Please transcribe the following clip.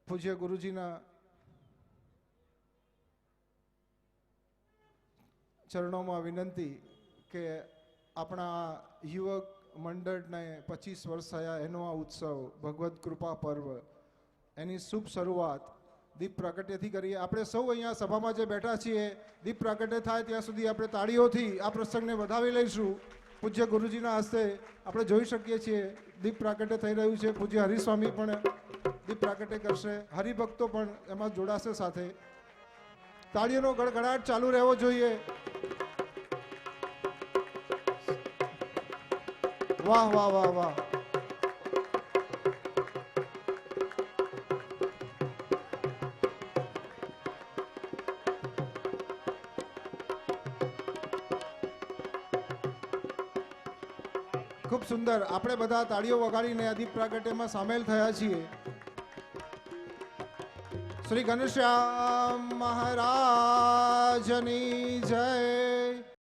પૂજ્ય ગુરુજીના ચરણોમાં વિનંતી કે આપણા યુવક મંડળને 25 વર્ષ થયા એનો આ ઉત્સવ ભગવદ કૃપા પર્વ એની શુભ શરૂઆત દીપ પ્રાગટ્યથી કરીએ। આપણે સૌ અહીંયા સભામાં જે બેઠા છીએ દીપ પ્રાગટ્ય થાય ત્યાં સુધી આપણે તાળીઓથી આ પ્રસંગને વધાવી લઈશું। પૂજ્ય ગુરુજીના હસ્તે આપણે જોઈ શકીએ છીએ દીપ પ્રાગટ્ય થઈ રહ્યું છે। પૂજ્ય હરિસ્વામી પણ દીપ પ્રાગટ્ય કરશે, હરિભક્તો પણ એમાં જોડાશે સાથે। તાળીઓનો ગડગડાટ ચાલુ રહેવો જોઈએ। વાહ વાહ વાહ વાહ। ખૂબ સુંદર, આપણે બધા તાળીઓ વગાડીને આ દીપ પ્રાગટ્યમાં સામેલ થયા છીએ। શ્રી ઘનશ્યામ મહારાજની જય।